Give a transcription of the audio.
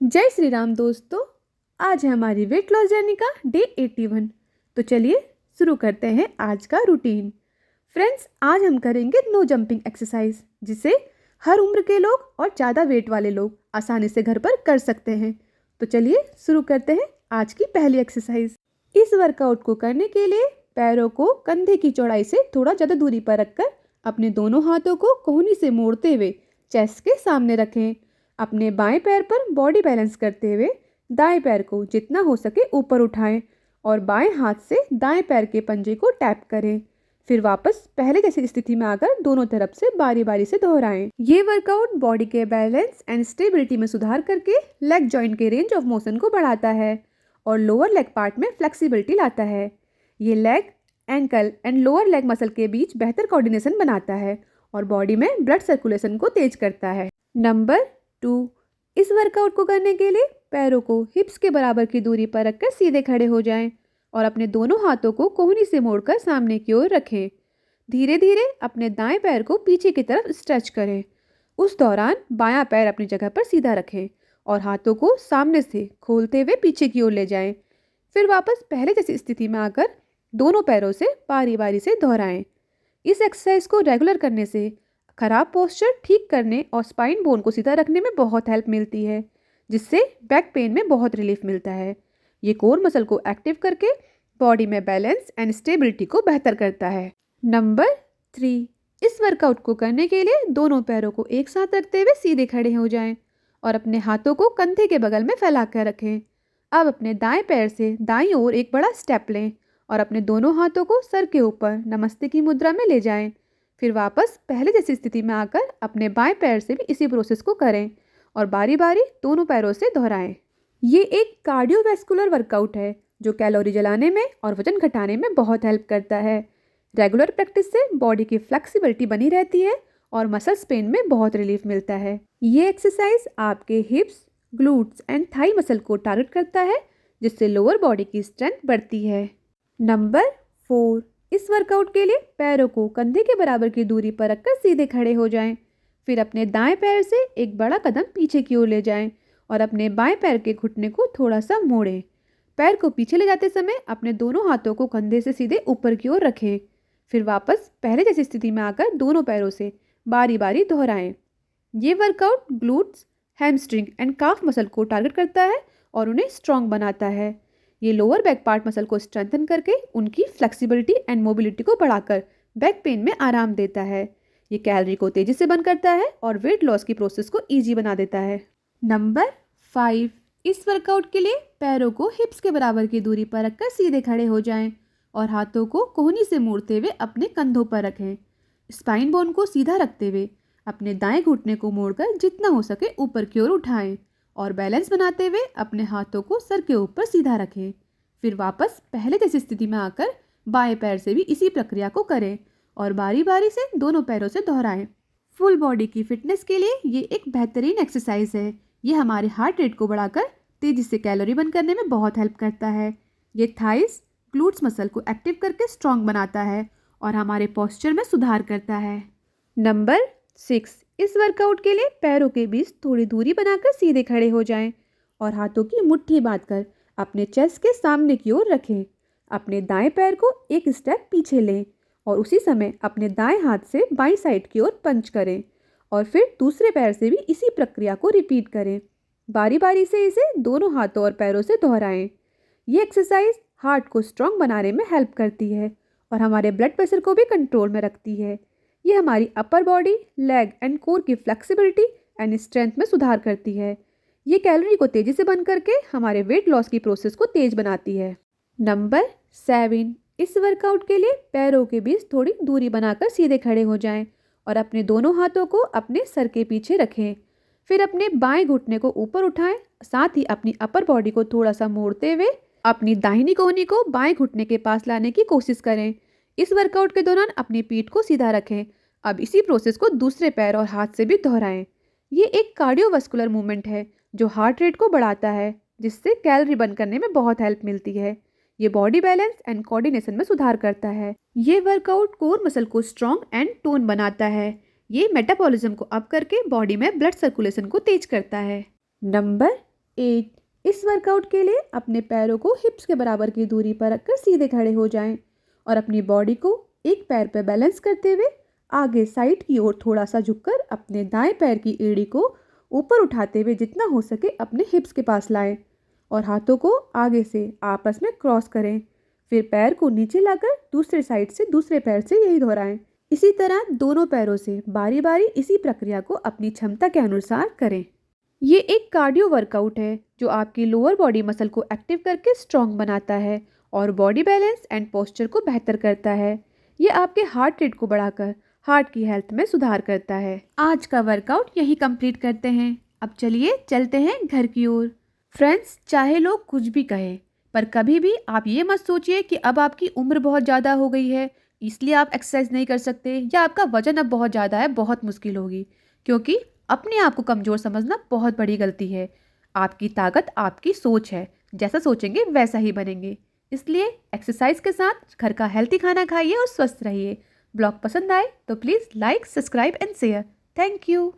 जय श्री राम दोस्तों। आज है हमारी वेट लॉस जर्नी का डे 81। तो चलिए शुरू करते हैं आज का रूटीन। फ्रेंड्स, आज हम करेंगे नो जंपिंग एक्सरसाइज, जिसे हर उम्र के लोग और ज़्यादा वेट वाले लोग आसानी से घर पर कर सकते हैं। तो चलिए शुरू करते हैं आज की पहली एक्सरसाइज। इस वर्कआउट को करने के लिए पैरों को कंधे की चौड़ाई से थोड़ा ज़्यादा दूरी पर रखकर अपने दोनों हाथों को कोहनी से मोड़ते हुए चेस्ट के सामने रखें। अपने बाएं पैर पर बॉडी बैलेंस करते हुए दाएं पैर को जितना हो सके ऊपर उठाएं और बाएं हाथ से दाएं पैर के पंजे को टैप करें। फिर वापस पहले जैसी स्थिति में आकर दोनों तरफ से बारी बारी से दोहराएं। ये वर्कआउट बॉडी के बैलेंस एंड स्टेबिलिटी में सुधार करके लेग जॉइंट के रेंज ऑफ मोशन को बढ़ाता है और लोअर लेग पार्ट में फ्लेक्सिबिलिटी लाता है। ये leg, ankle and lower leg muscle के बीच बेहतर कोऑर्डिनेशन बनाता है और बॉडी में ब्लड सर्कुलेशन को तेज करता है। नंबर 2, इस वर्कआउट को करने के लिए पैरों को हिप्स के बराबर की दूरी पर रखकर सीधे खड़े हो जाएं और अपने दोनों हाथों को कोहनी से मोड़कर सामने की ओर रखें। धीरे धीरे अपने दाएं पैर को पीछे की तरफ स्ट्रेच करें। उस दौरान बायां पैर अपनी जगह पर सीधा रखें और हाथों को सामने से खोलते हुए पीछे की ओर ले जाएं। फिर वापस पहले जैसी स्थिति में आकर दोनों पैरों से बारी बारी से दोहराएं। इस एक्सरसाइज को रेगुलर करने से खराब पोस्चर ठीक करने और स्पाइन बोन को सीधा रखने में बहुत हेल्प मिलती है, जिससे बैक पेन में बहुत रिलीफ मिलता है। ये कोर मसल को एक्टिव करके बॉडी में बैलेंस एंड स्टेबिलिटी को बेहतर करता है। नंबर 3, इस वर्कआउट को करने के लिए दोनों पैरों को एक साथ रखते हुए सीधे खड़े हो जाएं और अपने हाथों को कंधे के बगल में फैला कर रखें। अब अपने दाएं पैर से दाईं ओर एक बड़ा स्टेप लें और अपने दोनों हाथों को सर के ऊपर नमस्ते की मुद्रा में ले जाएं। फिर वापस पहले जैसी स्थिति में आकर अपने बाएं पैर से भी इसी प्रोसेस को करें और बारी बारी दोनों पैरों से दोहराएं। ये एक कार्डियोवैस्कुलर वर्कआउट है जो कैलोरी जलाने में और वजन घटाने में बहुत हेल्प करता है। रेगुलर प्रैक्टिस से बॉडी की फ्लेक्सिबिलिटी बनी रहती है और मसल्स पेन में बहुत रिलीफ मिलता है। ये एक्सरसाइज आपके hips, glutes and thigh muscle को टारगेट करता है, जिससे लोअर बॉडी की स्ट्रेंथ बढ़ती है। नंबर 4, इस वर्कआउट के लिए पैरों को कंधे के बराबर की दूरी पर रखकर सीधे खड़े हो जाएं। फिर अपने दाएं पैर से एक बड़ा कदम पीछे की ओर ले जाएं और अपने बाएं पैर के घुटने को थोड़ा सा मोड़ें। पैर को पीछे ले जाते समय अपने दोनों हाथों को कंधे से सीधे ऊपर की ओर रखें। फिर वापस पहले जैसी स्थिति में आकर दोनों पैरों से बारी बारी दोहराएं। ये workout glutes, hamstring and calf muscle को टारगेट करता है और उन्हें स्ट्रॉन्ग बनाता है। ये लोअर बैक पार्ट मसल को स्ट्रेंथन करके उनकी फ्लेक्सिबिलिटी एंड मोबिलिटी को बढ़ाकर बैक पेन में आराम देता है। ये कैलोरी को तेजी से बर्न करता है और वेट लॉस की प्रोसेस को ईजी बना देता है। नंबर 5, इस वर्कआउट के लिए पैरों को हिप्स के बराबर की दूरी पर रखकर सीधे खड़े हो जाएं और हाथों को कोहनी से मोड़ते हुए अपने कंधों पर रखें। स्पाइन बोन को सीधा रखते हुए अपने दाएं घुटने को मोड़कर जितना हो सके ऊपर की ओर उठाएं और बैलेंस बनाते हुए अपने हाथों को सर के ऊपर सीधा रखें। फिर वापस पहले जैसी स्थिति में आकर बाएं पैर से भी इसी प्रक्रिया को करें और बारी बारी से दोनों पैरों से दोहराएं। फुल बॉडी की फिटनेस के लिए ये एक बेहतरीन एक्सरसाइज है। ये हमारे हार्ट रेट को बढ़ाकर तेजी से कैलोरी बर्न करने में बहुत हेल्प करता है। ये थाइस, ग्लूट्स मसल को एक्टिव करके स्ट्रॉन्ग बनाता है और हमारे पोस्चर में सुधार करता है। नंबर 6, इस वर्कआउट के लिए पैरों के बीच थोड़ी दूरी बनाकर सीधे खड़े हो जाएं और हाथों की मुट्ठी बांधकर अपने चेस्ट के सामने की ओर रखें। अपने दाएं पैर को एक स्टेप पीछे लें और उसी समय अपने दाएं हाथ से बाईं साइड की ओर पंच करें और फिर दूसरे पैर से भी इसी प्रक्रिया को रिपीट करें। बारी बारी से इसे दोनों हाथों और पैरों से दोहराएं। ये एक्सरसाइज हार्ट को स्ट्रॉन्ग बनाने में हेल्प करती है और हमारे ब्लड प्रेशर को भी कंट्रोल में रखती है। ये हमारी upper body, leg and core की फ्लेक्सिबिलिटी एंड स्ट्रेंथ में सुधार करती है। ये कैलोरी को तेज़ी से बर्न करके हमारे वेट लॉस की प्रोसेस को तेज बनाती है। नंबर 7, इस वर्कआउट के लिए पैरों के बीच थोड़ी दूरी बनाकर सीधे खड़े हो जाएं और अपने दोनों हाथों को अपने सर के पीछे रखें। फिर अपने बाएं घुटने को ऊपर उठाएं, साथ ही अपनी अपर बॉडी को थोड़ा सा मोड़ते हुए अपनी दाहिनी कोहनी को बाएं घुटने के पास लाने की कोशिश करें। इस वर्कआउट के दौरान अपनी पीठ को सीधा रखें। अब इसी प्रोसेस को दूसरे पैर और हाथ से भी दोहराएं। ये एक कार्डियोवास्कुलर मूवमेंट है जो हार्ट रेट को बढ़ाता है, जिससे कैलोरी बर्न करने में बहुत हेल्प मिलती है। ये बॉडी बैलेंस एंड कोऑर्डिनेशन में सुधार करता है। ये वर्कआउट कोर मसल को स्ट्रॉन्ग एंड टोन बनाता है। ये मेटाबॉलिज्म को अप करके बॉडी में ब्लड सर्कुलेशन को तेज करता है। नंबर 8। इस वर्कआउट के लिए अपने पैरों को हिप्स के बराबर की दूरी पर रखकर सीधे खड़े हो जाएं और अपनी बॉडी को एक पैर पर बैलेंस करते हुए आगे साइड की ओर थोड़ा सा झुककर अपने दाएं पैर की एड़ी को ऊपर उठाते हुए जितना हो सके अपने हिप्स के पास लाएं और हाथों को आगे से आपस में क्रॉस करें। फिर पैर को नीचे लाकर दूसरे साइड से दूसरे पैर से यही दोहराएं। इसी तरह दोनों पैरों से बारी बारी इसी प्रक्रिया को अपनी क्षमता के अनुसार करें। ये एक कार्डियो वर्कआउट है जो आपकी लोअर बॉडी मसल को एक्टिव करके स्ट्रॉन्ग बनाता है और बॉडी बैलेंस एंड पोस्चर को बेहतर करता है। ये आपके हार्ट रेट को बढ़ाकर हार्ट की हेल्थ में सुधार करता है। आज का वर्कआउट यही कंप्लीट करते हैं। अब चलिए चलते हैं घर की ओर। फ्रेंड्स, चाहे लोग कुछ भी कहें पर कभी भी आप ये मत सोचिए कि अब आपकी उम्र बहुत ज़्यादा हो गई है इसलिए आप एक्सरसाइज नहीं कर सकते या आपका वजन अब बहुत ज़्यादा है, बहुत मुश्किल होगी, क्योंकि अपने आप को कमज़ोर समझना बहुत बड़ी गलती है। आपकी ताकत आपकी सोच है, जैसा सोचेंगे वैसा ही बनेंगे। इसलिए एक्सरसाइज के साथ घर का हेल्थी खाना खाइए और स्वस्थ रहिए। ब्लॉग पसंद आए तो please like, subscribe and share. Thank you.